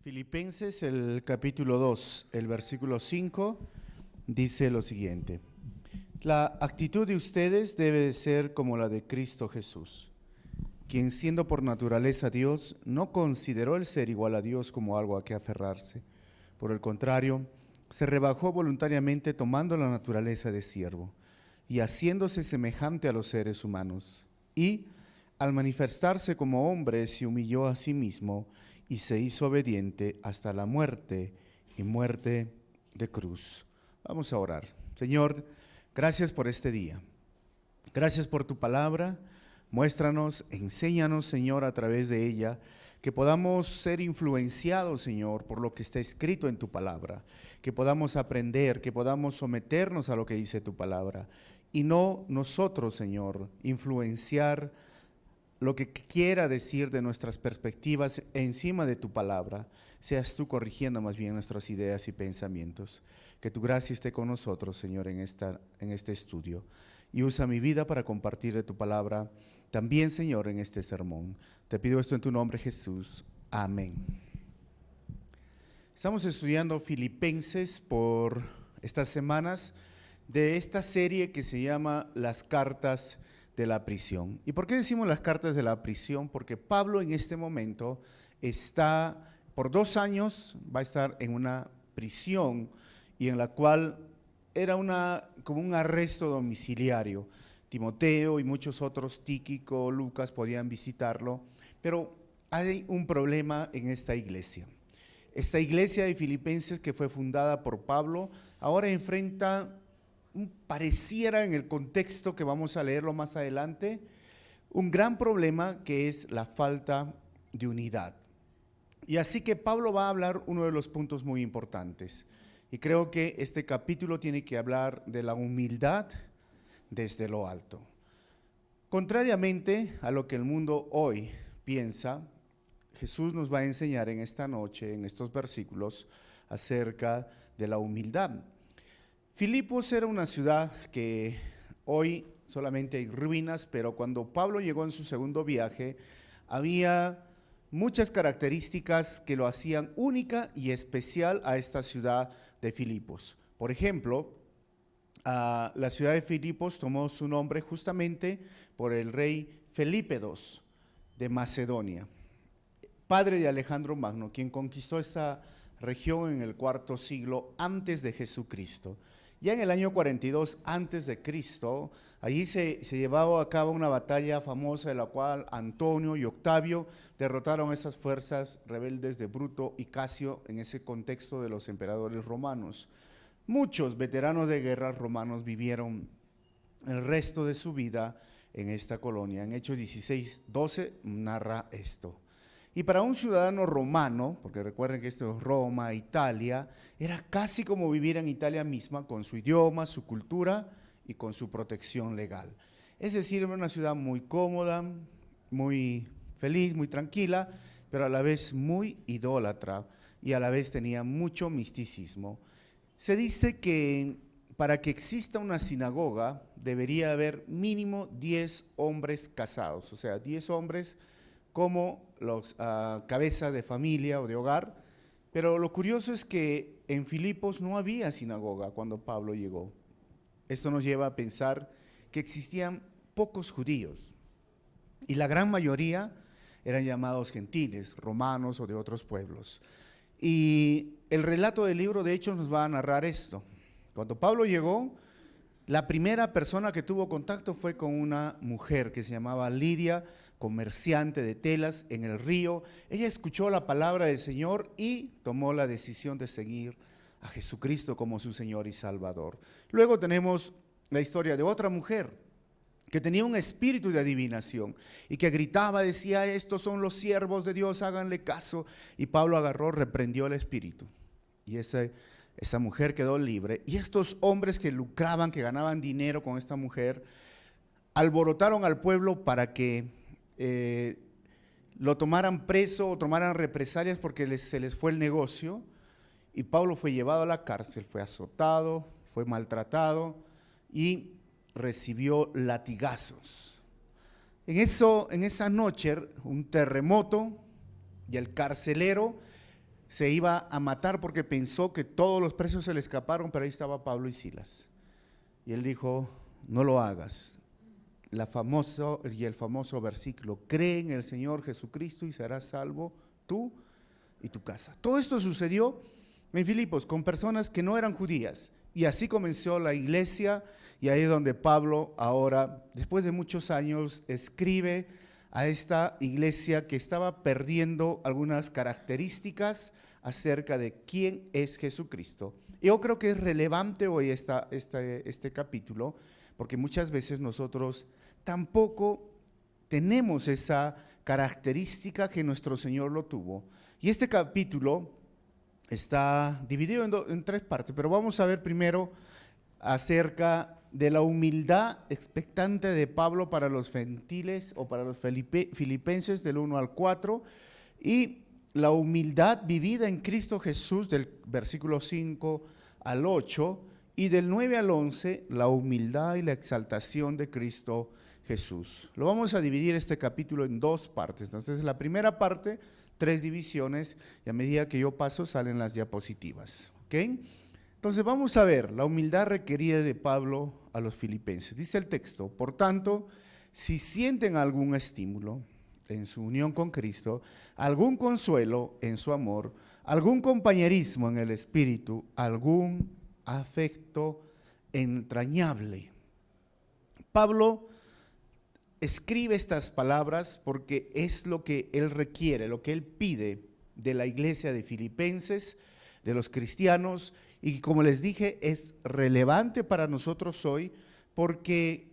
Filipenses, el capítulo 2, el versículo 5, dice lo siguiente: la actitud de ustedes debe de ser como la de Cristo Jesús, quien siendo por naturaleza Dios, no consideró el ser igual a Dios como algo a que aferrarse. Por el contrario, se rebajó voluntariamente tomando la naturaleza de siervo y haciéndose semejante a los seres humanos. Y, al manifestarse como hombre, se humilló a sí mismo y se hizo obediente hasta la muerte y muerte de cruz. Vamos a orar. Señor, gracias por este día. Gracias por tu palabra. Muéstranos, enséñanos, Señor, a través de ella, que podamos ser influenciados, Señor, por lo que está escrito en tu palabra, que podamos aprender, que podamos someternos a lo que dice tu palabra, y no nosotros, Señor, influenciar lo que quiera decir de nuestras perspectivas encima de tu palabra. Seas tú corrigiendo más bien nuestras ideas y pensamientos. Que tu gracia esté con nosotros, Señor, en este estudio. Y usa mi vida para compartir de tu palabra también, Señor, en este sermón. Te pido esto en tu nombre, Jesús. Amén. Estamos estudiando Filipenses por estas semanas de esta serie que se llama Las Cartas de la Prisión. ¿Y por qué decimos las cartas de la prisión? Porque Pablo en este momento está, por 2 años, va a estar en una prisión y en la cual era como un arresto domiciliario. Timoteo y muchos otros, Tíquico, Lucas, podían visitarlo, pero hay un problema en esta iglesia. Esta iglesia de Filipenses, que fue fundada por Pablo, ahora enfrenta pareciera, en el contexto que vamos a leerlo más adelante, un gran problema, que es la falta de unidad. Y así que Pablo va a hablar uno de los puntos muy importantes. Y creo que este capítulo tiene que hablar de la humildad desde lo alto. Contrariamente a lo que el mundo hoy piensa, Jesús nos va a enseñar en esta noche, en estos versículos, acerca de la humildad. Filipos era una ciudad que hoy solamente hay ruinas, pero cuando Pablo llegó en su segundo viaje, había muchas características que lo hacían única y especial a esta ciudad de Filipos. Por ejemplo, la ciudad de Filipos tomó su nombre justamente por el rey Felipe II de Macedonia, padre de Alejandro Magno, quien conquistó esta región en el IV siglo antes de Jesucristo. Ya en el año 42 antes de Cristo, allí se llevaba a cabo una batalla famosa de la cual Antonio y Octavio derrotaron esas fuerzas rebeldes de Bruto y Casio en ese contexto de los emperadores romanos. Muchos veteranos de guerra romanos vivieron el resto de su vida en esta colonia. En Hechos 16:12 narra esto. Y para un ciudadano romano, porque recuerden que esto es Roma, Italia, era casi como vivir en Italia misma, con su idioma, su cultura y con su protección legal. Es decir, era una ciudad muy cómoda, muy feliz, muy tranquila, pero a la vez muy idólatra y a la vez tenía mucho misticismo. Se dice que para que exista una sinagoga debería haber mínimo 10 hombres casados, o sea, 10 hombres como los cabezas de familia o de hogar, pero lo curioso es que en Filipos no había sinagoga cuando Pablo llegó. Esto nos lleva a pensar que existían pocos judíos y la gran mayoría eran llamados gentiles, romanos o de otros pueblos. Y el relato del libro de Hechos nos va a narrar esto. Cuando Pablo llegó, la primera persona que tuvo contacto fue con una mujer que se llamaba Lidia, comerciante de telas en el río. Ella escuchó la palabra del Señor y tomó la decisión de seguir a Jesucristo como su Señor y Salvador. Luego tenemos la historia de otra mujer que tenía un espíritu de adivinación y que gritaba, decía: estos son los siervos de Dios, háganle caso. Y Pablo agarró, reprendió el espíritu y esa mujer quedó libre. Y estos hombres que lucraban, que ganaban dinero con esta mujer, alborotaron al pueblo para que lo tomaran preso o tomaran represalias porque se les fue el negocio. Y Pablo fue llevado a la cárcel, fue azotado, fue maltratado y recibió latigazos. En esa noche, un terremoto, y el carcelero se iba a matar porque pensó que todos los presos se le escaparon, pero ahí estaba Pablo y Silas. Y él dijo, no lo hagas. El famoso versículo, cree en el Señor Jesucristo y serás salvo tú y tu casa. Todo esto sucedió en Filipos con personas que no eran judías. Y así comenzó la iglesia, y ahí es donde Pablo ahora, después de muchos años, escribe a esta iglesia que estaba perdiendo algunas características acerca de quién es Jesucristo. Yo creo que es relevante hoy este capítulo, porque muchas veces nosotros tampoco tenemos esa característica que nuestro Señor lo tuvo. Y este capítulo está dividido en tres partes, pero vamos a ver primero acerca de la humildad expectante de Pablo para los gentiles o para los filipenses del 1 al 4, y la humildad vivida en Cristo Jesús del versículo 5 al 8, y del 9 al 11, la humildad y la exaltación de Cristo Jesús. Lo vamos a dividir este capítulo en dos partes. Entonces, la primera parte, 3 divisiones, y a medida que yo paso salen las diapositivas. ¿Ok? Entonces vamos a ver la humildad requerida de Pablo a los filipenses. Dice el texto, por tanto, si sienten algún estímulo en su unión con Cristo, algún consuelo en su amor, algún compañerismo en el espíritu, algún afecto entrañable. Pablo escribe estas palabras porque es lo que él requiere, lo que él pide de la iglesia de Filipenses, de los cristianos, y como les dije, es relevante para nosotros hoy porque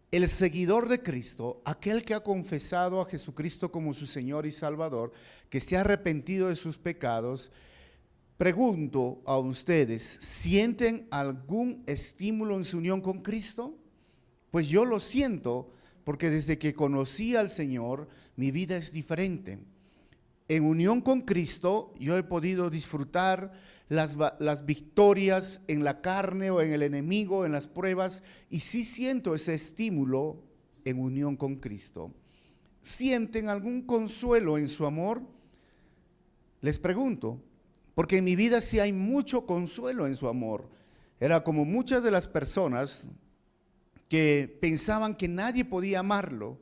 el seguidor de Cristo, aquel que ha confesado a Jesucristo como su Señor y Salvador, que se ha arrepentido de sus pecados, pregunto a ustedes, ¿sienten algún estímulo en su unión con Cristo? Pues yo lo siento, porque desde que conocí al Señor, mi vida es diferente. En unión con Cristo, yo he podido disfrutar las victorias en la carne o en el enemigo, en las pruebas, y sí siento ese estímulo en unión con Cristo. ¿Sienten algún consuelo en su amor? Les pregunto, porque en mi vida sí hay mucho consuelo en su amor. Era como muchas de las personas que pensaban que nadie podía amarlo,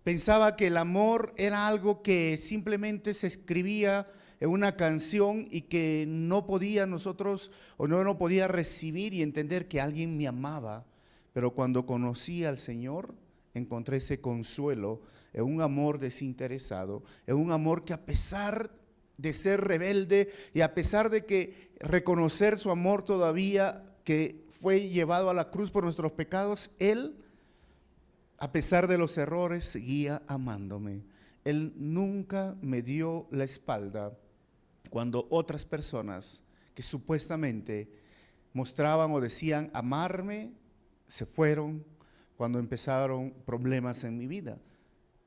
pensaba que el amor era algo que simplemente se escribía en una canción y que no podía nosotros o no podía recibir y entender que alguien me amaba. Pero cuando conocí al Señor, encontré ese consuelo en un amor desinteresado, en un amor que a pesar de ser rebelde y a pesar de que reconocer su amor todavía, que fue llevado a la cruz por nuestros pecados, Él, a pesar de los errores, seguía amándome. Él nunca me dio la espalda cuando otras personas que supuestamente mostraban o decían amarme, se fueron cuando empezaron problemas en mi vida.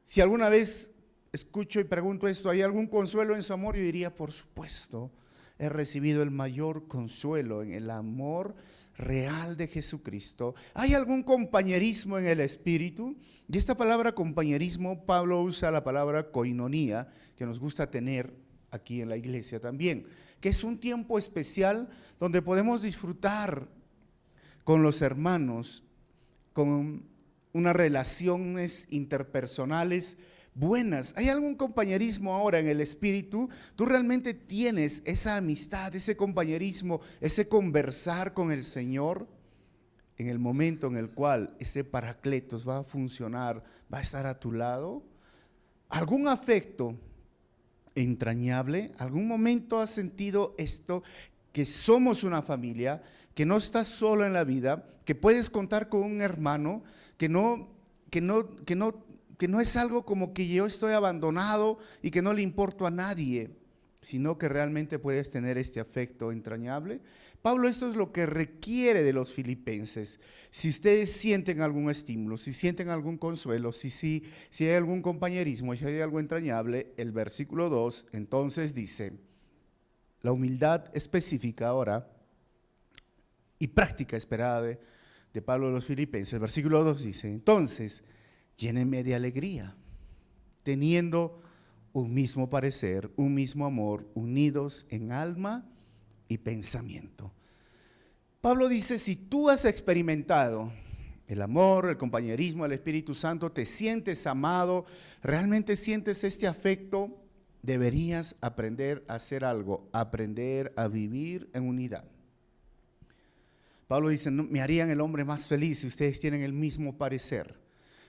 Si alguna vez escucho y pregunto esto, ¿hay algún consuelo en su amor? Yo diría, por supuesto, he recibido el mayor consuelo en el amor real de Jesucristo. ¿Hay algún compañerismo en el espíritu? Y esta palabra compañerismo, Pablo usa la palabra koinonía, que nos gusta tener aquí en la iglesia también, que es un tiempo especial donde podemos disfrutar con los hermanos, con unas relaciones interpersonales buenas. ¿Hay algún compañerismo ahora en el espíritu? ¿Tú realmente tienes esa amistad, ese compañerismo, ese conversar con el Señor en el momento en el cual ese paracletos va a funcionar, va a estar a tu lado? ¿Algún afecto entrañable? ¿Algún momento has sentido esto, que somos una familia, que no estás solo en la vida, que puedes contar con un hermano, que no es algo como que yo estoy abandonado y que no le importo a nadie, sino que realmente puedes tener este afecto entrañable? Pablo, esto es lo que requiere de los filipenses. Si ustedes sienten algún estímulo, si sienten algún consuelo, si hay algún compañerismo, si hay algo entrañable, el versículo 2 entonces dice, la humildad específica ahora y práctica esperada de Pablo a los filipenses. El versículo 2 dice, entonces, llénenme de alegría, teniendo un mismo parecer, un mismo amor, unidos en alma y pensamiento. Pablo dice, si tú has experimentado el amor, el compañerismo, el Espíritu Santo, te sientes amado, realmente sientes este afecto, deberías aprender a hacer algo, aprender a vivir en unidad. Pablo dice, no, me harían el hombre más feliz si ustedes tienen el mismo parecer,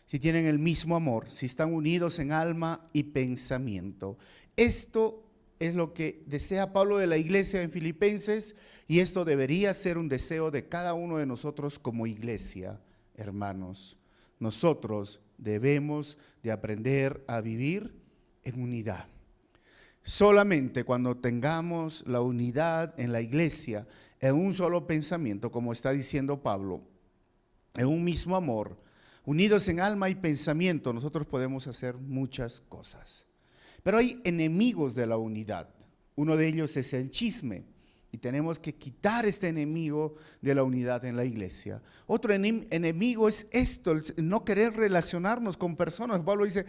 si tienen el mismo amor, si están unidos en alma y pensamiento. Esto es lo que desea Pablo de la iglesia en Filipenses, y esto debería ser un deseo de cada uno de nosotros como iglesia, hermanos. Nosotros debemos de aprender a vivir en unidad. Solamente cuando tengamos la unidad en la iglesia, en un solo pensamiento, como está diciendo Pablo, en un mismo amor, unidos en alma y pensamiento, nosotros podemos hacer muchas cosas. Pero hay enemigos de la unidad. Uno de ellos es el chisme, y tenemos que quitar este enemigo de la unidad en la iglesia. Otro enemigo es esto, el no querer relacionarnos con personas. Pablo dice,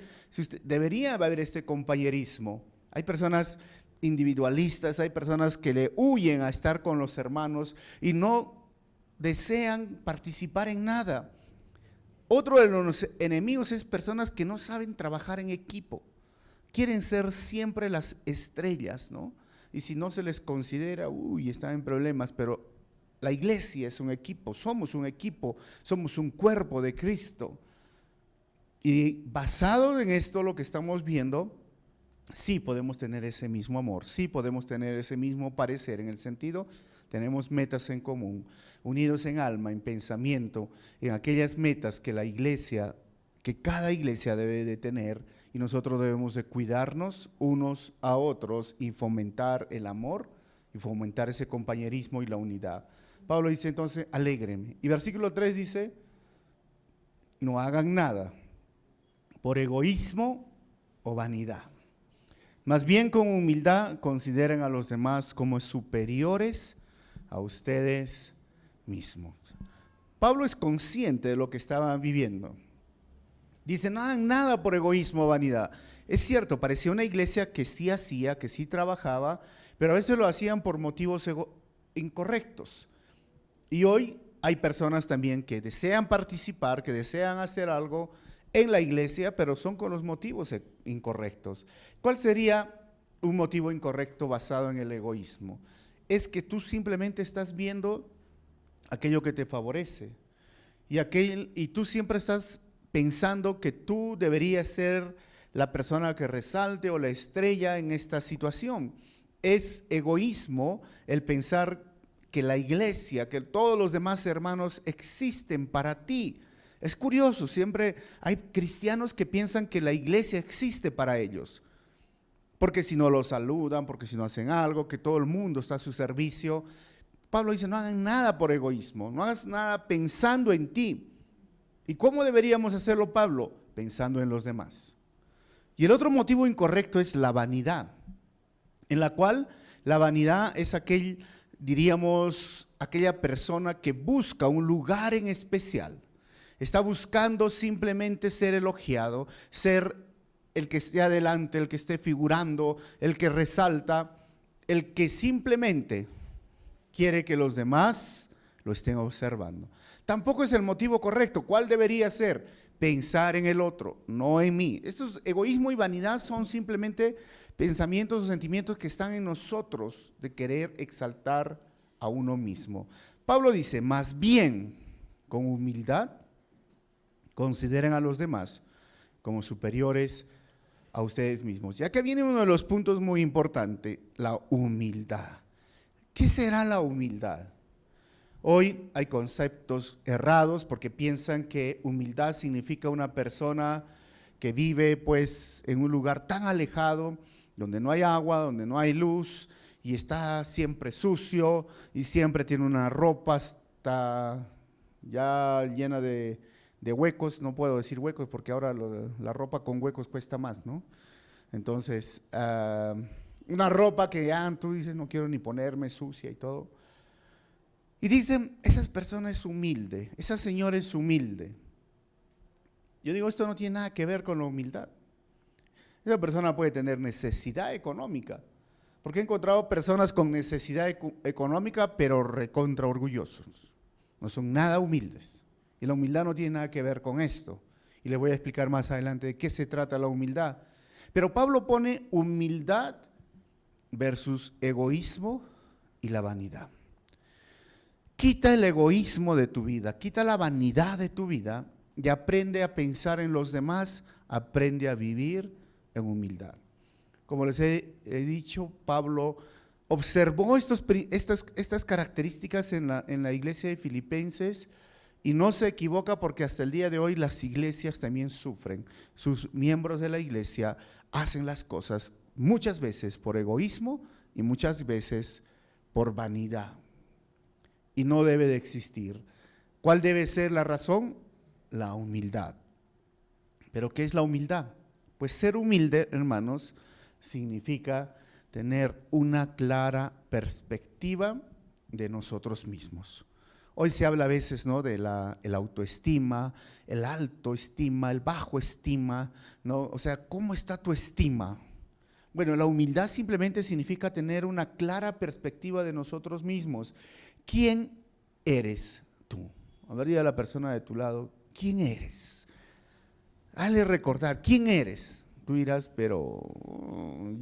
debería haber este compañerismo. Hay personas individualistas, hay personas que le huyen a estar con los hermanos y no desean participar en nada. Otro de los enemigos es personas que no saben trabajar en equipo. Quieren ser siempre las estrellas, ¿no? Y si no se les considera, están en problemas, pero la iglesia es un equipo, somos un cuerpo de Cristo. Y basado en esto, lo que estamos viendo, sí podemos tener ese mismo amor, sí podemos tener ese mismo parecer, en el sentido, tenemos metas en común, unidos en alma, en pensamiento, en aquellas metas que la iglesia, que cada iglesia debe de tener, y nosotros debemos de cuidarnos unos a otros y fomentar el amor y fomentar ese compañerismo y la unidad. Pablo dice entonces, alégrenme. Y versículo 3 dice, no hagan nada por egoísmo o vanidad. Más bien con humildad consideren a los demás como superiores a ustedes mismos. Pablo es consciente de lo que estaban viviendo. Dice, no hagan nada por egoísmo o vanidad. Es cierto, parecía una iglesia que sí hacía, que sí trabajaba, pero a veces lo hacían por motivos incorrectos. Y hoy hay personas también que desean participar, que desean hacer algo en la iglesia, pero son con los motivos incorrectos. ¿Cuál sería un motivo incorrecto basado en el egoísmo? Es que tú simplemente estás viendo aquello que te favorece y tú siempre estás pensando que tú deberías ser la persona que resalte o la estrella en esta situación. Es egoísmo el pensar que la iglesia, que todos los demás hermanos existen para ti. Es curioso, siempre hay cristianos que piensan que la iglesia existe para ellos, porque si no los saludan, porque si no hacen algo, que todo el mundo está a su servicio. Pablo dice, no hagan nada por egoísmo, no hagas nada pensando en ti. ¿Y cómo deberíamos hacerlo, Pablo? Pensando en los demás. Y el otro motivo incorrecto es la vanidad, en la cual la vanidad es aquella persona que busca un lugar en especial. Está buscando simplemente ser elogiado, ser el que esté adelante, el que esté figurando, el que resalta, el que simplemente quiere que los demás lo estén observando. Tampoco es el motivo correcto. ¿Cuál debería ser? Pensar en el otro, no en mí. Estos egoísmo y vanidad son simplemente pensamientos o sentimientos que están en nosotros de querer exaltar a uno mismo. Pablo dice, más bien, con humildad, consideren a los demás como superiores a ustedes mismos. Ya que viene uno de los puntos muy importantes, la humildad. ¿Qué será la humildad? Hoy hay conceptos errados porque piensan que humildad significa una persona que vive pues en un lugar tan alejado, donde no hay agua, donde no hay luz, y está siempre sucio y siempre tiene una ropa hasta ya llena de huecos. No puedo decir huecos porque ahora la ropa con huecos cuesta más, ¿no? Entonces, una ropa que ya tú dices, no quiero ni ponerme, sucia y todo. Y dicen, esa persona es humilde, esa señora es humilde. Yo digo, esto no tiene nada que ver con la humildad. Esa persona puede tener necesidad económica, porque he encontrado personas con necesidad económica, pero recontra orgullosos. No son nada humildes. Y la humildad no tiene nada que ver con esto. Y les voy a explicar más adelante de qué se trata la humildad. Pero Pablo pone humildad versus egoísmo y la vanidad. Quita el egoísmo de tu vida, quita la vanidad de tu vida y aprende a pensar en los demás, aprende a vivir en humildad. Como les he dicho, Pablo observó estas características en la iglesia de Filipenses y no se equivoca, porque hasta el día de hoy las iglesias también sufren. Sus miembros de la iglesia hacen las cosas muchas veces por egoísmo y muchas veces por vanidad. Y no debe de existir. ¿Cuál debe ser la razón? La humildad. ¿Pero qué es la humildad? Pues ser humilde, hermanos, significa tener una clara perspectiva de nosotros mismos. Hoy se habla a veces, ¿no?, de el autoestima, el alto estima, el bajo estima, ¿no? O sea, ¿cómo está tu estima? Bueno, la humildad simplemente significa tener una clara perspectiva de nosotros mismos. ¿Quién eres tú? A ver, dile a la persona de tu lado, ¿quién eres? Dale recordar, ¿quién eres? Tú dirás, pero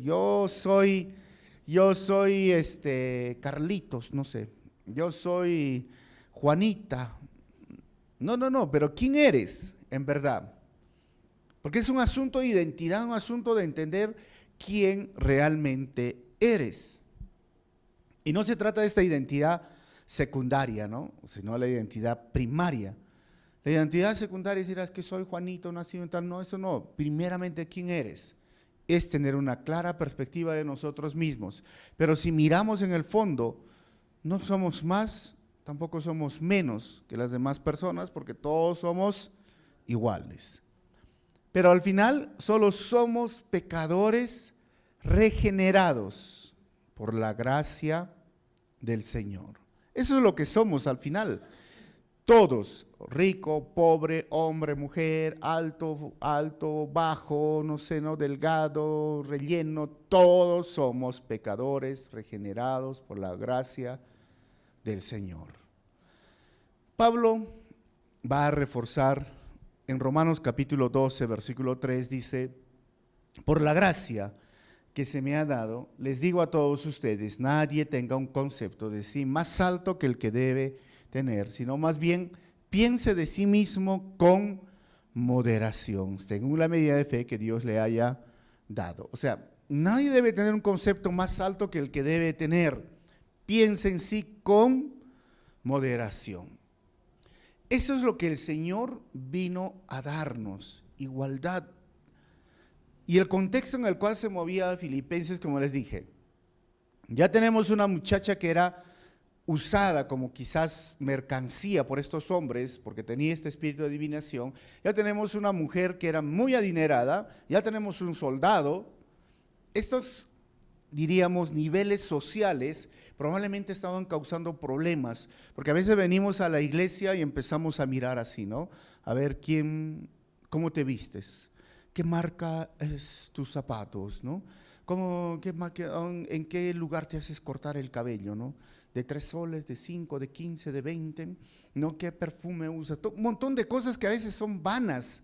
yo soy Carlitos, no sé, yo soy Juanita. No, pero ¿quién eres en verdad? Porque es un asunto de identidad, un asunto de entender quién realmente eres. Y no se trata de esta identidad secundaria, ¿no?, sino la identidad primaria. La identidad secundaria es decir, es que soy Juanito, nacido en tal, no, eso no. Primeramente, ¿quién eres? Es tener una clara perspectiva de nosotros mismos. Pero si miramos en el fondo, no somos más, tampoco somos menos que las demás personas, porque todos somos iguales. Pero al final, solo somos pecadores regenerados por la gracia del Señor. Eso es lo que somos al final. Todos, rico, pobre, hombre, mujer, alto, bajo, no sé, no, delgado, relleno, todos somos pecadores regenerados por la gracia del Señor. Pablo va a reforzar en Romanos capítulo 12, versículo 3, dice: por la gracia que se me ha dado, les digo a todos ustedes, nadie tenga un concepto de sí más alto que el que debe tener, sino más bien piense de sí mismo con moderación, según la medida de fe que Dios le haya dado. O sea, nadie debe tener un concepto más alto que el que debe tener. Piense en sí con moderación. Eso es lo que el Señor vino a darnos, igualdad. Y el contexto en el cual se movía Filipenses, como les dije, ya tenemos una muchacha que era usada como quizás mercancía por estos hombres, porque tenía este espíritu de adivinación. Ya tenemos una mujer que era muy adinerada, ya tenemos un soldado. Estos, diríamos, niveles sociales probablemente estaban causando problemas, porque a veces venimos a la iglesia y empezamos a mirar así, ¿no? A ver cómo te vistes, qué marca es tus zapatos, ¿no? ¿En qué lugar te haces cortar el cabello, ¿no? De 3 soles, de 5, de 15, de 20, ¿no? ¿Qué perfume usas? Un montón de cosas que a veces son vanas.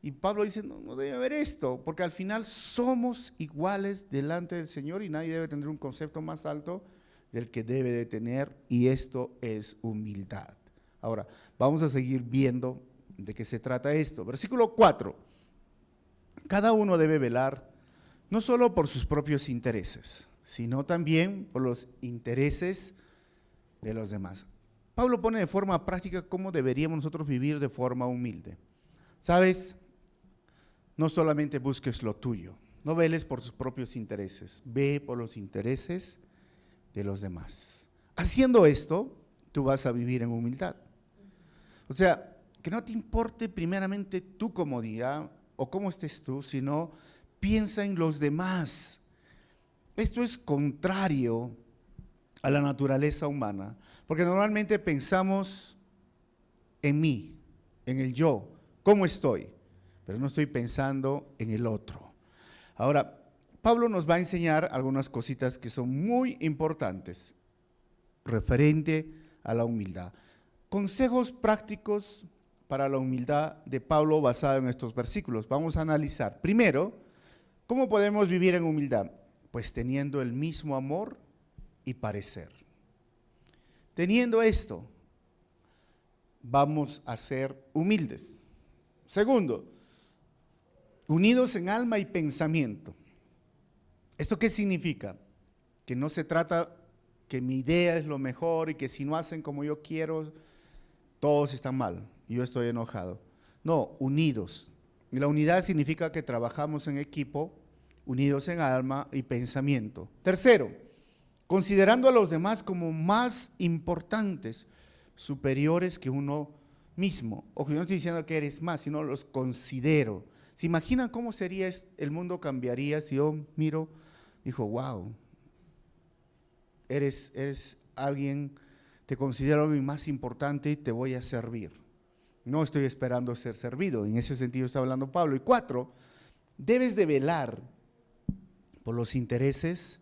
Y Pablo dice, no debe haber esto, porque al final somos iguales delante del Señor y nadie debe tener un concepto más alto del que debe de tener, y esto es humildad. Ahora, vamos a seguir viendo de qué se trata esto. Versículo 4. Cada uno debe velar no solo por sus propios intereses, sino también por los intereses de los demás. Pablo pone de forma práctica cómo deberíamos nosotros vivir de forma humilde. ¿Sabes? No solamente busques lo tuyo, no veles por tus propios intereses, ve por los intereses de los demás. Haciendo esto, tú vas a vivir en humildad. O sea, que no te importe primeramente tu comodidad o cómo estés tú, sino piensa en los demás. Esto es contrario a la naturaleza humana, porque normalmente pensamos en mí, en el yo, cómo estoy, pero no estoy pensando en el otro. Ahora, Pablo nos va a enseñar algunas cositas que son muy importantes referente a la humildad. Consejos prácticos para la humildad de Pablo basado en estos versículos. Vamos a analizar. Primero, ¿cómo podemos vivir en humildad? Pues teniendo el mismo amor y parecer. Teniendo esto, vamos a ser humildes. Segundo, unidos en alma y pensamiento. ¿Esto qué significa? Que no se trata que mi idea es lo mejor y que si no hacen como yo quiero, todos están mal y yo estoy enojado. No, unidos. Y la unidad significa que trabajamos en equipo, unidos en alma y pensamiento. Tercero, considerando a los demás como más importantes, superiores que uno mismo. Ojo, yo no estoy diciendo que eres más, sino los considero. ¿Se imaginan cómo sería el mundo cambiaría si yo miro, dijo, wow, eres alguien, te considero alguien más importante y te voy a servir? No estoy esperando ser servido, en ese sentido está hablando Pablo. Y 4, debes de velar por los intereses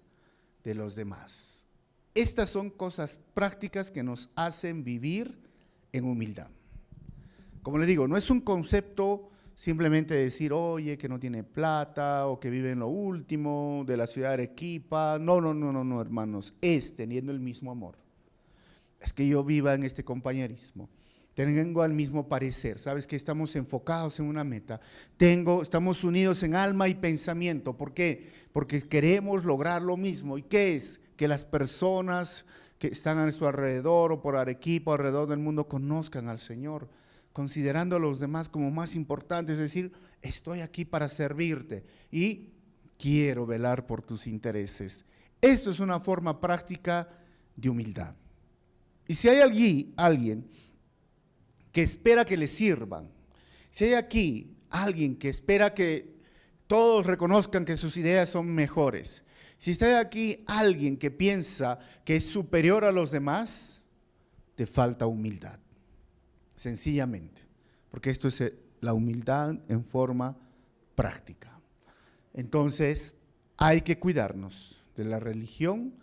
de los demás. Estas son cosas prácticas que nos hacen vivir en humildad. Como les digo, no es un concepto simplemente decir, oye, que no tiene plata o que vive en lo último de la ciudad de Arequipa. No, hermanos, es teniendo el mismo amor. Es que yo viva en este compañerismo. Tengo el mismo parecer, sabes que estamos enfocados en una meta, estamos unidos en alma y pensamiento. ¿Por qué? Porque queremos lograr lo mismo. ¿Y qué es? Que las personas que están a nuestro alrededor o por Arequipa, alrededor del mundo, conozcan al Señor, considerando a los demás como más importantes, es decir, estoy aquí para servirte y quiero velar por tus intereses. Esto es una forma práctica de humildad. Y si hay alguien que espera que le sirvan, si hay aquí alguien que espera que todos reconozcan que sus ideas son mejores, si está aquí alguien que piensa que es superior a los demás, te falta humildad, sencillamente, porque esto es la humildad en forma práctica. Entonces, hay que cuidarnos de la religión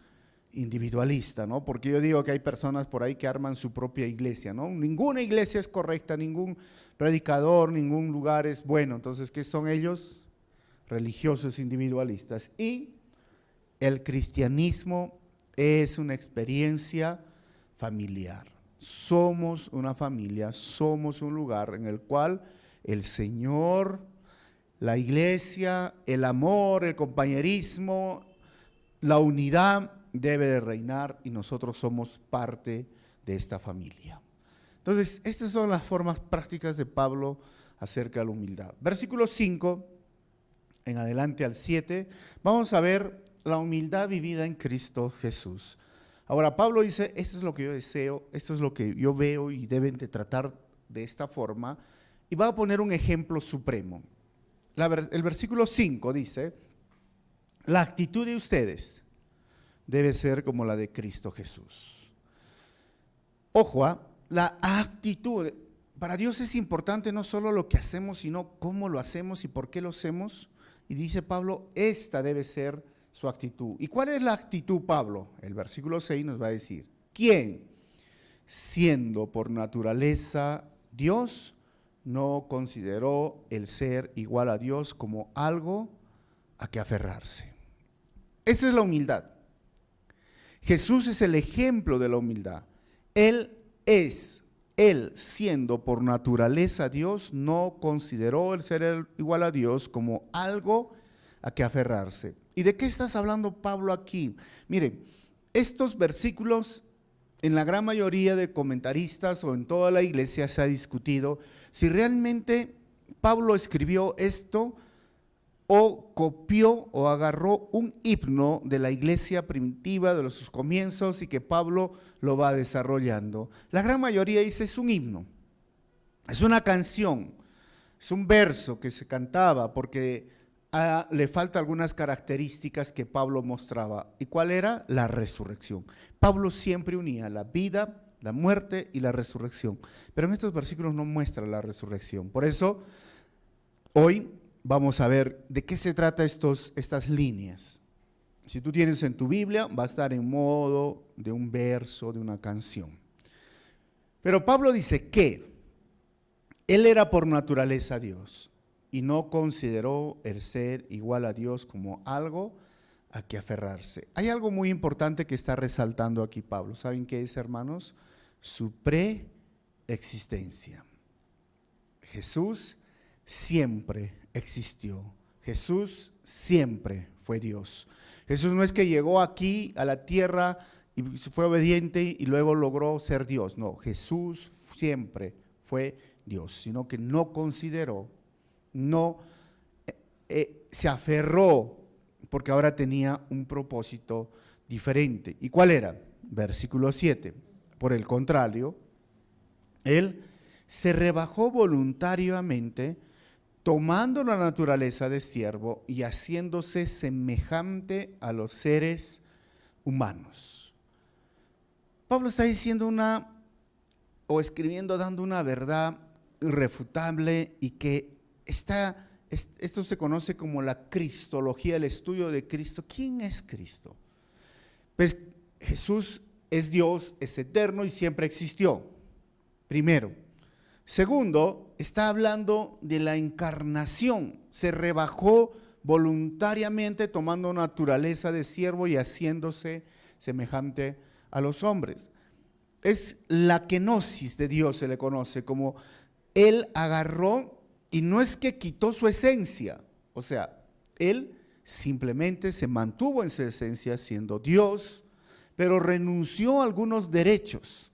individualista, ¿no? Porque yo digo que hay personas por ahí que arman su propia iglesia, ¿no? Ninguna iglesia es correcta, ningún predicador, ningún lugar es bueno. Entonces, ¿qué son ellos? Religiosos individualistas. Y el cristianismo es una experiencia familiar. Somos una familia, somos un lugar en el cual el Señor, la iglesia, el amor, el compañerismo, la unidad debe de reinar y nosotros somos parte de esta familia. Entonces, estas son las formas prácticas de Pablo acerca de la humildad. Versículo 5, en adelante al 7, vamos a ver la humildad vivida en Cristo Jesús. Ahora, Pablo dice, esto es lo que yo deseo, esto es lo que yo veo y deben de tratar de esta forma, y va a poner un ejemplo supremo. El versículo 5 dice, la actitud de ustedes debe ser como la de Cristo Jesús. Ojo, la actitud, para Dios es importante no solo lo que hacemos, sino cómo lo hacemos y por qué lo hacemos. Y dice Pablo, esta debe ser su actitud. ¿Y cuál es la actitud, Pablo? El versículo 6 nos va a decir, ¿quién? Siendo por naturaleza Dios, no consideró el ser igual a Dios como algo a que aferrarse. Esa es la humildad. Jesús es el ejemplo de la humildad. Él siendo por naturaleza Dios, no consideró el ser igual a Dios como algo a que aferrarse. ¿Y de qué estás hablando, Pablo, aquí? Miren, estos versículos en la gran mayoría de comentaristas o en toda la iglesia se ha discutido si realmente Pablo escribió esto o copió o agarró un himno de la iglesia primitiva de sus comienzos y que Pablo lo va desarrollando. La gran mayoría dice es un himno, es una canción, es un verso que se cantaba porque le falta algunas características que Pablo mostraba. ¿Y cuál era? La resurrección. Pablo siempre unía la vida, la muerte y la resurrección, pero en estos versículos no muestra la resurrección. Por eso, hoy vamos a ver de qué se trata estas líneas. Si tú tienes en tu Biblia, va a estar en modo de un verso, de una canción. Pero Pablo dice que él era por naturaleza Dios y no consideró el ser igual a Dios como algo a que aferrarse. Hay algo muy importante que está resaltando aquí Pablo. ¿Saben qué es, hermanos? Su preexistencia. Jesús siempre existió. Jesús siempre fue Dios. Jesús no es que llegó aquí a la tierra y fue obediente y luego logró ser Dios. No, Jesús siempre fue Dios, sino que no consideró, no se aferró, porque ahora tenía un propósito diferente. ¿Y cuál era? Versículo 7. Por el contrario, él se rebajó voluntariamente, tomando la naturaleza de siervo y haciéndose semejante a los seres humanos. Pablo está diciendo escribiendo, dando una verdad irrefutable y que esto se conoce como la cristología, el estudio de Cristo. ¿Quién es Cristo? Pues Jesús es Dios, es eterno y siempre existió, primero. Segundo, está hablando de la encarnación. Se rebajó voluntariamente tomando naturaleza de siervo y haciéndose semejante a los hombres. Es la kenosis de Dios, se le conoce como él agarró y no es que quitó su esencia. O sea, él simplemente se mantuvo en su esencia siendo Dios, pero renunció a algunos derechos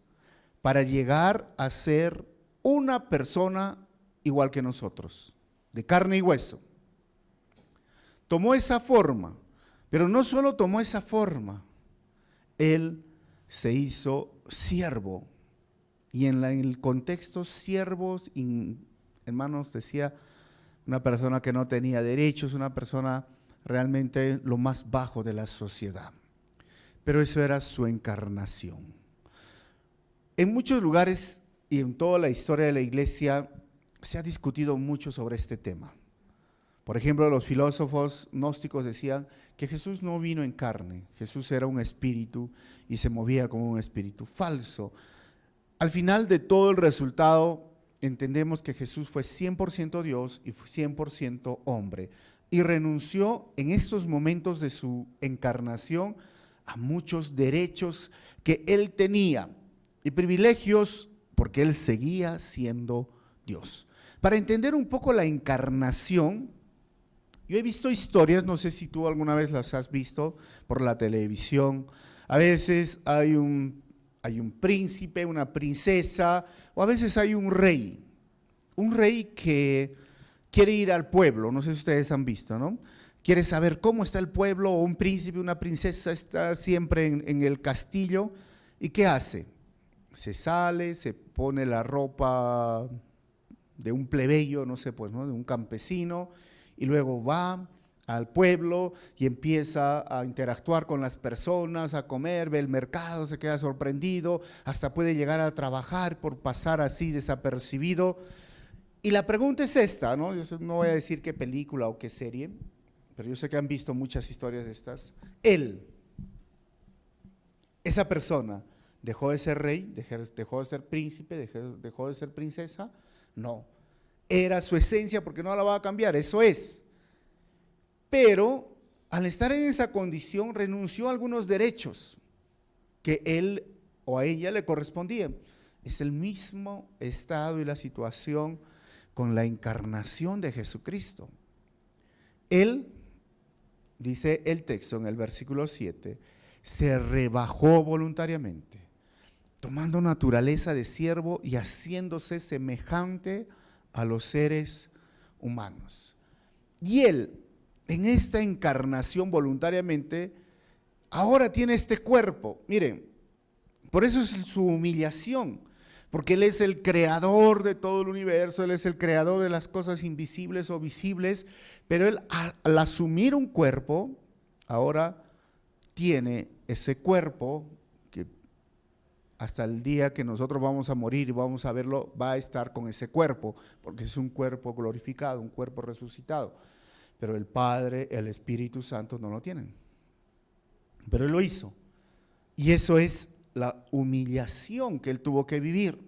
para llegar a ser una persona igual que nosotros, de carne y hueso. Tomó esa forma, pero no solo tomó esa forma, él se hizo siervo. Y en el contexto siervos, hermanos, decía una persona que no tenía derechos, una persona realmente lo más bajo de la sociedad. Pero eso era su encarnación. En muchos lugares y en toda la historia de la iglesia se ha discutido mucho sobre este tema. Por ejemplo, los filósofos gnósticos decían que Jesús no vino en carne, Jesús era un espíritu y se movía como un espíritu. Falso. Al final de todo el resultado, entendemos que Jesús fue 100% Dios y fue 100% hombre. Y renunció en estos momentos de su encarnación a muchos derechos que él tenía y privilegios, porque él seguía siendo Dios. Para entender un poco la encarnación, yo he visto historias, no sé si tú alguna vez las has visto por la televisión. A veces hay un príncipe, una princesa, o a veces hay un rey que quiere ir al pueblo, no sé si ustedes han visto, ¿no? Quiere saber cómo está el pueblo, o un príncipe, una princesa está siempre en el castillo, ¿y qué hace? Se sale, se pone la ropa de un plebeyo, no sé, pues, ¿no? De un campesino, y luego va al pueblo y empieza a interactuar con las personas, a comer, ve el mercado, se queda sorprendido, hasta puede llegar a trabajar por pasar así desapercibido. Y la pregunta es esta, ¿no? Yo no voy a decir qué película o qué serie, pero yo sé que han visto muchas historias de estas. Esa persona, ¿dejó de ser rey? ¿Dejó de ser príncipe? ¿Dejó de ser princesa? No, era su esencia porque no la va a cambiar, eso es. Pero al estar en esa condición renunció a algunos derechos que él o a ella le correspondían. Es el mismo estado y la situación con la encarnación de Jesucristo. Él, dice el texto en el versículo 7, se rebajó voluntariamente, tomando naturaleza de siervo y haciéndose semejante a los seres humanos. Y él, en esta encarnación voluntariamente, ahora tiene este cuerpo. Miren, por eso es su humillación, porque él es el creador de todo el universo, él es el creador de las cosas invisibles o visibles, pero él al asumir un cuerpo, ahora tiene ese cuerpo que hasta el día que nosotros vamos a morir y vamos a verlo, va a estar con ese cuerpo, porque es un cuerpo glorificado, un cuerpo resucitado. Pero el Padre, el Espíritu Santo no lo tienen. Pero Él lo hizo. Y eso es la humillación que Él tuvo que vivir.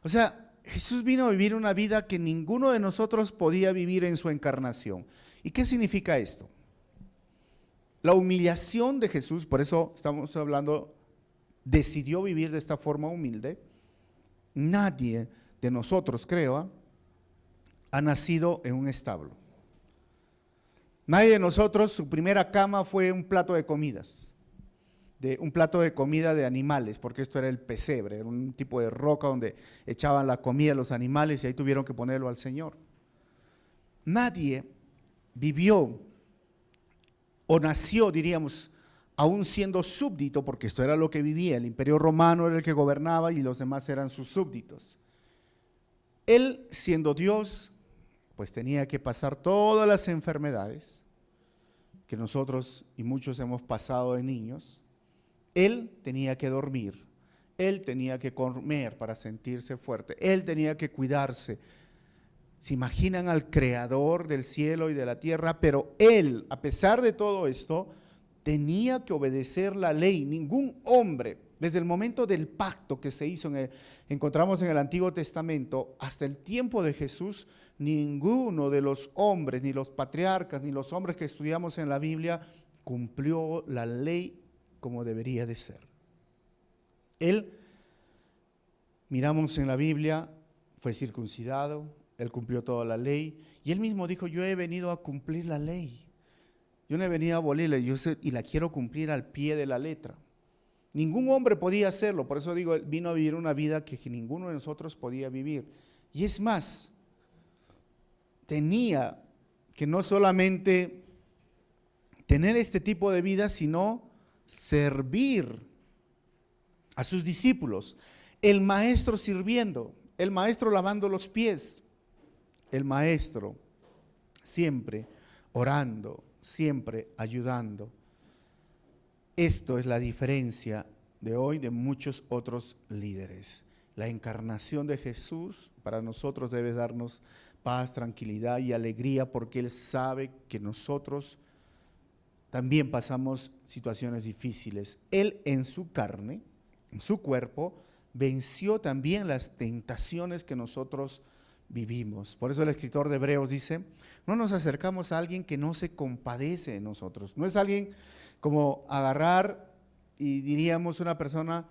O sea, Jesús vino a vivir una vida que ninguno de nosotros podía vivir en su encarnación. ¿Y qué significa esto? La humillación de Jesús, por eso estamos hablando, decidió vivir de esta forma humilde. Nadie de nosotros, creo, ha nacido en un establo. Nadie de nosotros, su primera cama fue un plato de comidas, un plato de comida de animales, porque esto era el pesebre, era un tipo de roca donde echaban la comida a los animales y ahí tuvieron que ponerlo al Señor. Nadie vivió o nació, diríamos, aún siendo súbdito, porque esto era lo que vivía, el imperio romano era el que gobernaba y los demás eran sus súbditos. Él, siendo Dios, pues tenía que pasar todas las enfermedades que nosotros y muchos hemos pasado de niños. Él tenía que dormir, él tenía que comer para sentirse fuerte, él tenía que cuidarse. ¿Se imaginan al creador del cielo y de la tierra? Pero él, a pesar de todo esto, tenía que obedecer la ley. Ningún hombre, desde el momento del pacto que se hizo, encontramos en el Antiguo Testamento, hasta el tiempo de Jesús, ninguno de los hombres, ni los patriarcas, ni los hombres que estudiamos en la Biblia, cumplió la ley como debería de ser. Él, miramos en la Biblia, fue circuncidado, él cumplió toda la ley, y él mismo dijo, yo he venido a cumplir la ley. Yo no he venido a abolirla, y la quiero cumplir al pie de la letra. Ningún hombre podía hacerlo, por eso digo, él vino a vivir una vida que ninguno de nosotros podía vivir. Y es más, tenía que no solamente tener este tipo de vida, sino servir a sus discípulos. El maestro sirviendo, el maestro lavando los pies, el maestro siempre orando, siempre ayudando. Esto es la diferencia de hoy de muchos otros líderes. La encarnación de Jesús para nosotros debe darnos paz, tranquilidad y alegría, porque Él sabe que nosotros también pasamos situaciones difíciles. Él en su carne, en su cuerpo, venció también las tentaciones que nosotros vivimos. Por eso el escritor de Hebreos dice, no nos acercamos a alguien que no se compadece de nosotros. No es alguien como agarrar y diríamos una persona,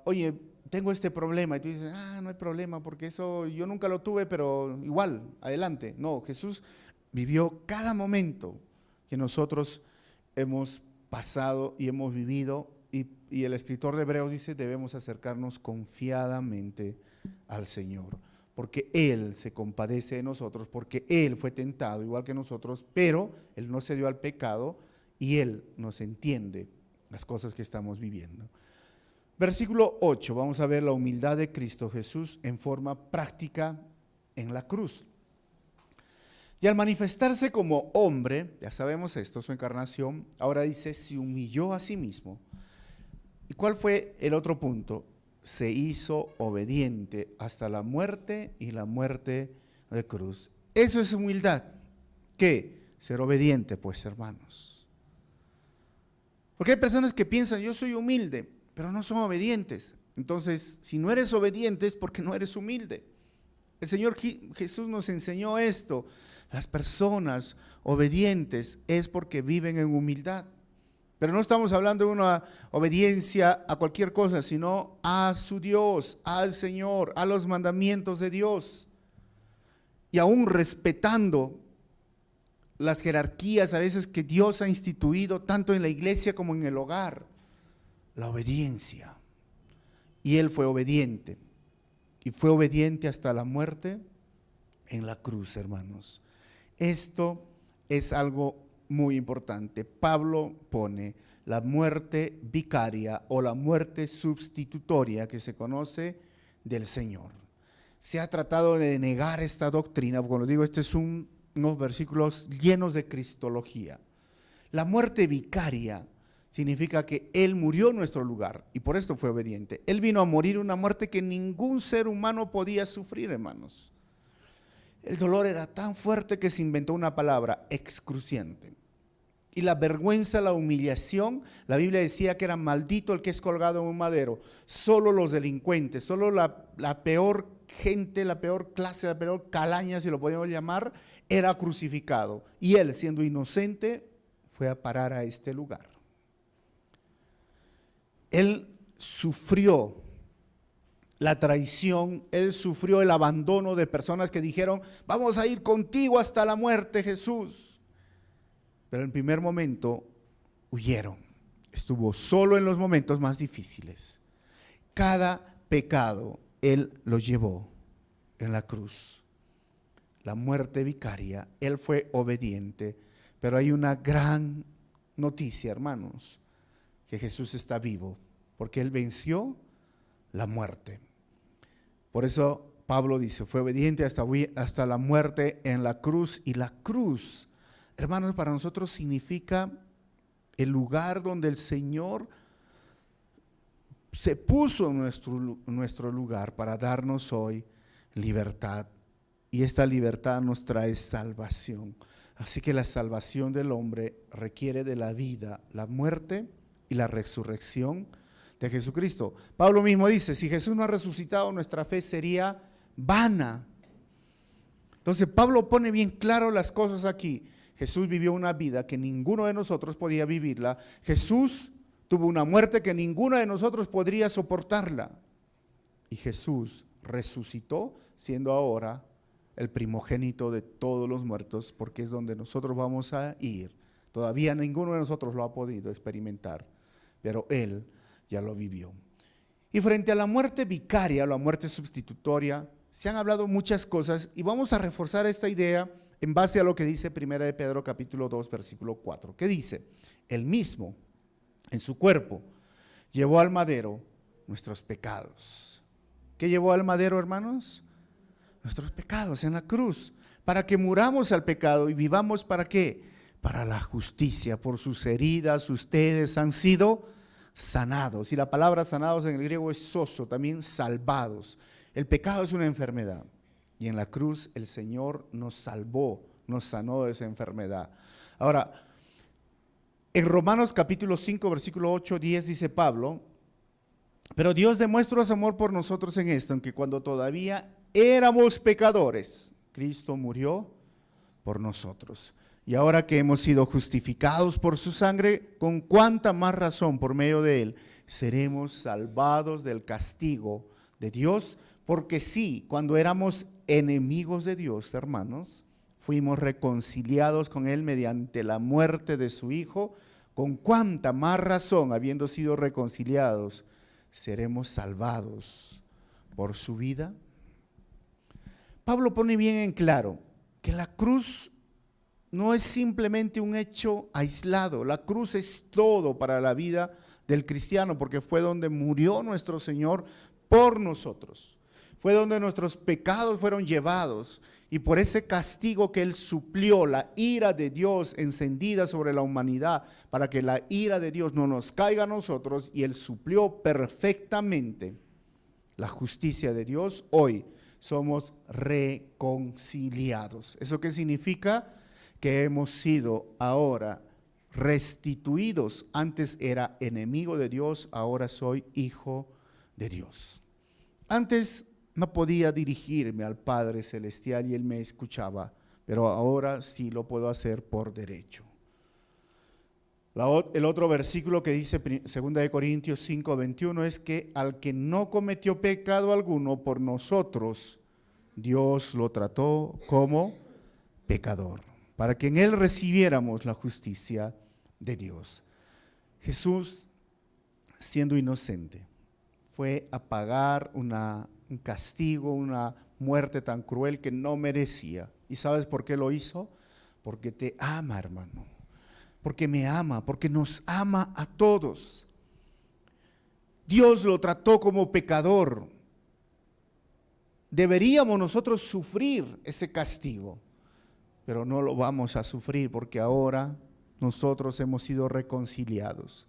oye, tengo este problema. Y tú dices, no hay problema porque eso yo nunca lo tuve, pero igual, adelante. No, Jesús vivió cada momento que nosotros hemos pasado y hemos vivido, y el escritor de Hebreos dice, debemos acercarnos confiadamente al Señor, porque Él se compadece de nosotros, porque Él fue tentado igual que nosotros, pero Él no se dio al pecado y Él nos entiende las cosas que estamos viviendo. Versículo 8, vamos a ver la humildad de Cristo Jesús en forma práctica en la cruz. Y al manifestarse como hombre, ya sabemos esto, su encarnación, ahora dice, se humilló a sí mismo. ¿Y cuál fue el otro punto? Se hizo obediente hasta la muerte y la muerte de cruz. Eso es humildad. ¿Qué? Ser obediente, pues, hermanos. Porque hay personas que piensan, yo soy humilde, pero no son obedientes. Entonces, si no eres obediente es porque no eres humilde. El Señor Jesús nos enseñó esto. Las personas obedientes es porque viven en humildad. Pero no estamos hablando de una obediencia a cualquier cosa, sino a su Dios, al Señor, a los mandamientos de Dios. Y aún respetando las jerarquías a veces que Dios ha instituido, tanto en la iglesia como en el hogar. La obediencia. Y Él fue obediente. Y fue obediente hasta la muerte en la cruz, hermanos. Esto es algo muy importante. Pablo pone la muerte vicaria o la muerte sustitutoria que se conoce del Señor. Se ha tratado de negar esta doctrina, porque como les digo, estos son unos versículos llenos de cristología. La muerte vicaria significa que Él murió en nuestro lugar y por esto fue obediente. Él vino a morir una muerte que ningún ser humano podía sufrir, hermanos. El dolor era tan fuerte que se inventó una palabra, excruciante. Y la vergüenza, la humillación, la Biblia decía que era maldito el que es colgado en un madero. Solo los delincuentes, solo la peor gente, la peor clase, la peor calaña, si lo podemos llamar, era crucificado. Y Él, siendo inocente, fue a parar a este lugar. Él sufrió la traición, Él sufrió el abandono de personas que dijeron, vamos a ir contigo hasta la muerte, Jesús. Pero en el primer momento huyeron. Estuvo solo en los momentos más difíciles. Cada pecado Él lo llevó en la cruz. La muerte vicaria, Él fue obediente. Pero hay una gran noticia, hermanos, que Jesús está vivo, porque Él venció la muerte. Por eso Pablo dice, fue obediente hasta la muerte en la cruz. Y la cruz, hermanos, para nosotros significa el lugar donde el Señor se puso en nuestro lugar para darnos hoy libertad. Y esta libertad nos trae salvación. Así que la salvación del hombre requiere de la vida, la muerte y la resurrección de Jesucristo. Pablo mismo dice, si Jesús no ha resucitado, nuestra fe sería vana. Entonces Pablo pone bien claro las cosas aquí. Jesús vivió una vida que ninguno de nosotros podía vivirla. Jesús tuvo una muerte que ninguno de nosotros podría soportarla. Y Jesús resucitó, siendo ahora el primogénito de todos los muertos, porque es donde nosotros vamos a ir. Todavía ninguno de nosotros lo ha podido experimentar, pero Él ya lo vivió. Y frente a la muerte vicaria, la muerte sustitutoria, se han hablado muchas cosas y vamos a reforzar esta idea en base a lo que dice 1 de Pedro capítulo 2 versículo 4. ¿Qué dice? Él mismo en su cuerpo llevó al madero nuestros pecados. ¿Qué llevó al madero, hermanos? Nuestros pecados en la cruz, para que muramos al pecado y vivamos ¿para qué? Para la justicia. Por sus heridas ustedes han sido sanados. Y la palabra sanados en el griego es sozo, también salvados. El pecado es una enfermedad y en la cruz el Señor nos salvó, nos sanó de esa enfermedad. Ahora, en Romanos capítulo 5 versículo 8, 10 dice Pablo, pero Dios demuestra su amor por nosotros en esto, en que cuando todavía éramos pecadores, Cristo murió por nosotros. Y ahora que hemos sido justificados por su sangre, con cuánta más razón por medio de Él seremos salvados del castigo de Dios. Porque sí, cuando éramos enemigos de Dios, hermanos, fuimos reconciliados con Él mediante la muerte de su Hijo. Con cuánta más razón, habiendo sido reconciliados, seremos salvados por su vida. Pablo pone bien en claro que la cruz no es simplemente un hecho aislado, la cruz es todo para la vida del cristiano, porque fue donde murió nuestro Señor por nosotros, fue donde nuestros pecados fueron llevados y por ese castigo que Él suplió, la ira de Dios encendida sobre la humanidad, para que la ira de Dios no nos caiga a nosotros, y Él suplió perfectamente la justicia de Dios. Hoy somos reconciliados. ¿Eso qué significa? Que hemos sido ahora restituidos. Antes era enemigo de Dios, ahora soy hijo de Dios. Antes no podía dirigirme al Padre Celestial y Él me escuchaba, pero ahora sí lo puedo hacer por derecho. El otro versículo que dice 2 de Corintios 5, 21 es que al que no cometió pecado alguno, por nosotros Dios lo trató como pecador, para que en Él recibiéramos la justicia de Dios. Jesús, siendo inocente, fue a pagar un castigo, una muerte tan cruel que no merecía. ¿Y sabes por qué lo hizo? Porque te ama, hermano. Porque me ama, porque nos ama a todos. Dios lo trató como pecador. Deberíamos nosotros sufrir ese castigo, pero no lo vamos a sufrir porque ahora nosotros hemos sido reconciliados.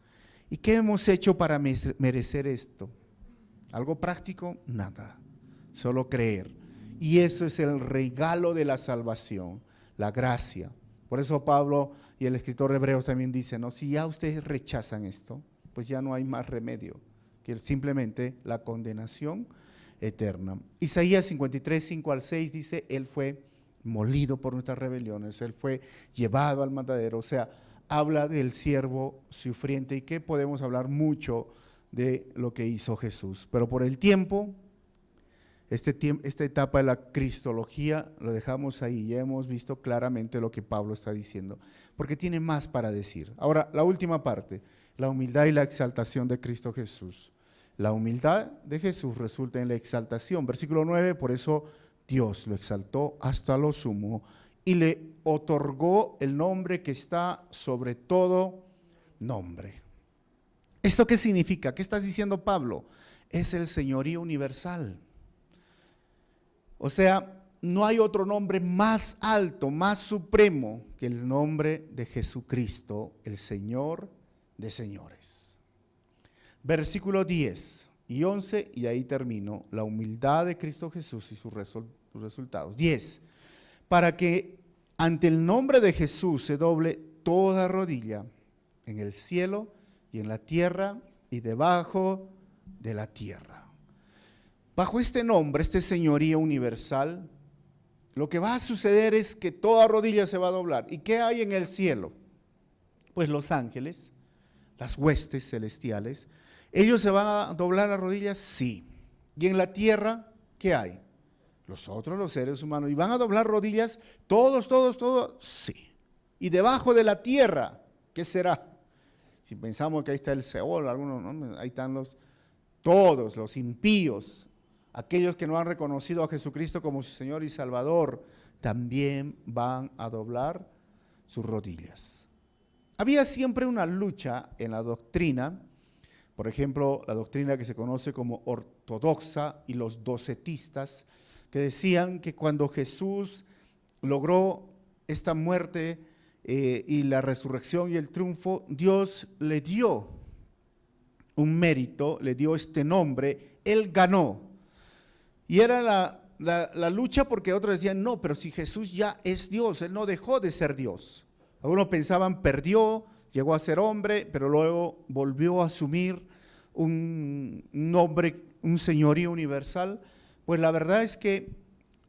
¿Y qué hemos hecho para merecer esto? ¿Algo práctico? Nada, solo creer. Y eso es el regalo de la salvación, la gracia. Por eso Pablo y el escritor de Hebreos también dicen, ¿no? Si ya ustedes rechazan esto, pues ya no hay más remedio que simplemente la condenación eterna. Isaías 53, 5 al 6 dice, Él fue molido por nuestras rebeliones, Él fue llevado al matadero. O sea, habla del siervo sufriente y que podemos hablar mucho de lo que hizo Jesús. Pero por el tiempo, esta etapa de la cristología lo dejamos ahí. Ya hemos visto claramente lo que Pablo está diciendo, porque tiene más para decir. Ahora, la última parte, la humildad y la exaltación de Cristo Jesús. La humildad de Jesús resulta en la exaltación. Versículo 9, por eso Dios lo exaltó hasta lo sumo y le otorgó el nombre que está sobre todo nombre. ¿Esto qué significa? ¿Qué estás diciendo, Pablo? Es el señorío universal. O sea, no hay otro nombre más alto, más supremo que el nombre de Jesucristo, el Señor de señores. Versículo 10 y 11, y ahí termino, la humildad de Cristo Jesús y sus resultados. 10, para que ante el nombre de Jesús se doble toda rodilla en el cielo y en la tierra y debajo de la tierra. Bajo este nombre, este señorío universal, lo que va a suceder es que toda rodilla se va a doblar. ¿Y qué hay en el cielo? Pues los ángeles, las huestes celestiales, ¿ellos se van a doblar las rodillas? Sí. ¿Y en la tierra qué hay? Los seres humanos. ¿Y van a doblar rodillas? Todos. Sí. ¿Y debajo de la tierra qué será? Si pensamos que ahí está el Seol, algunos, ¿no? Ahí están todos los impíos, aquellos que no han reconocido a Jesucristo como su Señor y Salvador, también van a doblar sus rodillas. Había siempre una lucha en la doctrina, por ejemplo, la doctrina que se conoce como ortodoxa y los docetistas, que decían que cuando Jesús logró esta muerte y la resurrección y el triunfo, Dios le dio un mérito, le dio este nombre, Él ganó. Y era la lucha porque otros decían, no, pero si Jesús ya es Dios, Él no dejó de ser Dios. Algunos pensaban, perdió, llegó a ser hombre, pero luego volvió a asumir un nombre, un señorío universal. Pues la verdad es que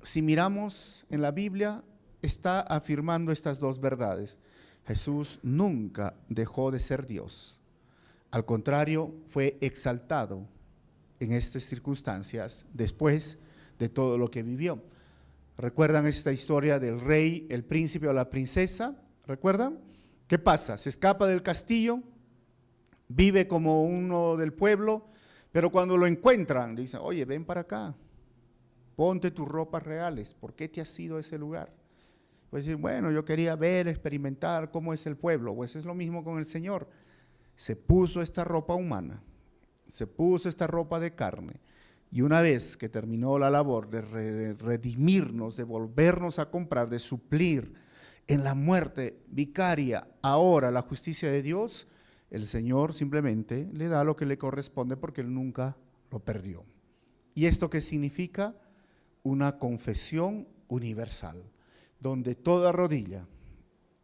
si miramos en la Biblia, está afirmando estas dos verdades. Jesús nunca dejó de ser Dios. Al contrario, fue exaltado en estas circunstancias después de todo lo que vivió. ¿Recuerdan esta historia del rey, el príncipe o la princesa? ¿Recuerdan? ¿Qué pasa? Se escapa del castillo, vive como uno del pueblo, pero cuando lo encuentran, dicen, oye, ven para acá, ponte tus ropas reales, ¿por qué te has ido a ese lugar? Pues decir, bueno, yo quería ver, experimentar cómo es el pueblo. Pues es lo mismo con el Señor. Se puso esta ropa humana, se puso esta ropa de carne, y una vez que terminó la labor de redimirnos, de volvernos a comprar, de suplir en la muerte vicaria ahora la justicia de Dios, el Señor simplemente le da lo que le corresponde porque Él nunca lo perdió. ¿Y esto qué significa? Una confesión universal, donde toda rodilla,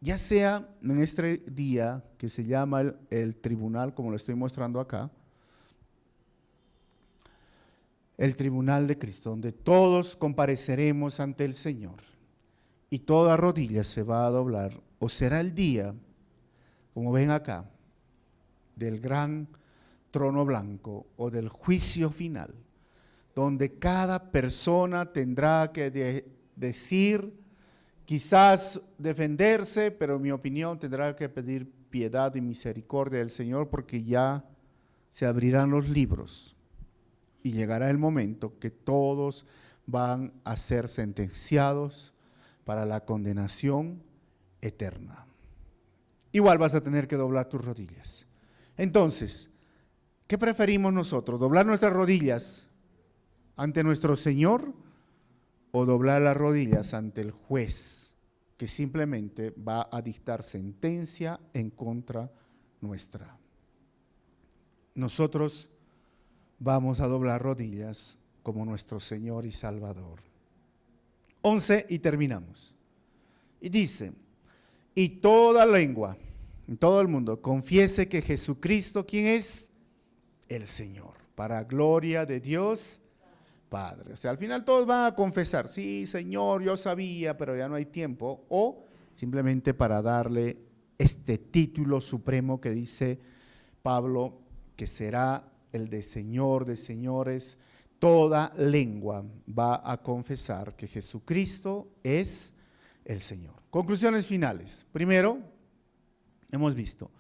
ya sea en este día que se llama el tribunal, como lo estoy mostrando acá, el tribunal de Cristo, donde todos compareceremos ante el Señor y toda rodilla se va a doblar, o será el día, como ven acá, del gran trono blanco o del juicio final, donde cada persona tendrá que decir, quizás defenderse, pero en mi opinión tendrá que pedir piedad y misericordia del Señor, porque ya se abrirán los libros y llegará el momento que todos van a ser sentenciados para la condenación eterna. Igual vas a tener que doblar tus rodillas. Entonces, ¿qué preferimos nosotros? ¿Doblar nuestras rodillas ante nuestro Señor o doblar las rodillas ante el juez que simplemente va a dictar sentencia en contra nuestra? nosotros vamos a doblar rodillas como nuestro Señor y Salvador. 11 y terminamos. Y dice, y toda lengua, en todo el mundo, confiese que Jesucristo, ¿quién es? El Señor, para gloria de Dios Padre. O sea, al final todos van a confesar, sí, Señor, yo sabía, pero ya no hay tiempo. O simplemente para darle este título supremo que dice Pablo, que será el de Señor de señores. Toda lengua va a confesar que Jesucristo es el Señor. Conclusiones finales. Primero, hemos visto,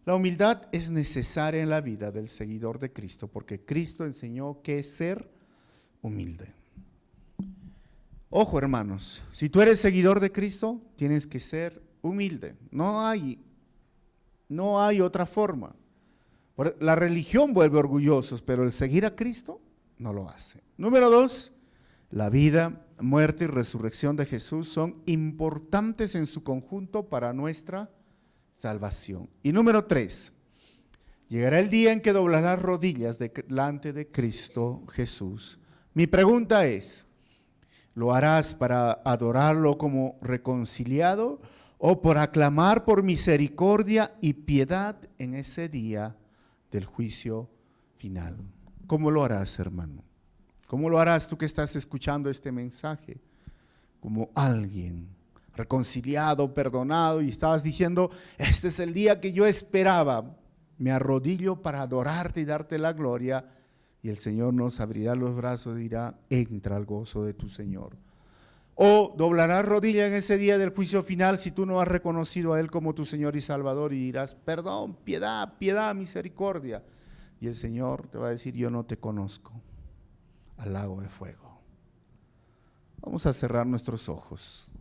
la humildad es necesaria en la vida del seguidor de Cristo, porque Cristo enseñó que es ser humilde. Ojo, hermanos, si tú eres seguidor de Cristo, tienes que ser humilde. No hay otra forma. La religión vuelve orgullosos, pero el seguir a Cristo no lo hace. Número 2, la vida, muerte y resurrección de Jesús son importantes en su conjunto para nuestra salvación. Y número 3, llegará el día en que doblarás rodillas delante de Cristo Jesús. Mi pregunta es, ¿lo harás para adorarlo como reconciliado o por aclamar por misericordia y piedad en ese día del juicio final? ¿Cómo lo harás, hermano? ¿Cómo lo harás tú que estás escuchando este mensaje? Como alguien reconciliado, perdonado, y estabas diciendo, este es el día que yo esperaba, me arrodillo para adorarte y darte la gloria, y el Señor nos abrirá los brazos y dirá, entra al gozo de tu Señor. O doblarás rodilla en ese día del juicio final si tú no has reconocido a Él como tu Señor y Salvador, y dirás, perdón, piedad, piedad, misericordia. Y el Señor te va a decir, yo no te conozco, al lago de fuego. Vamos a cerrar nuestros ojos.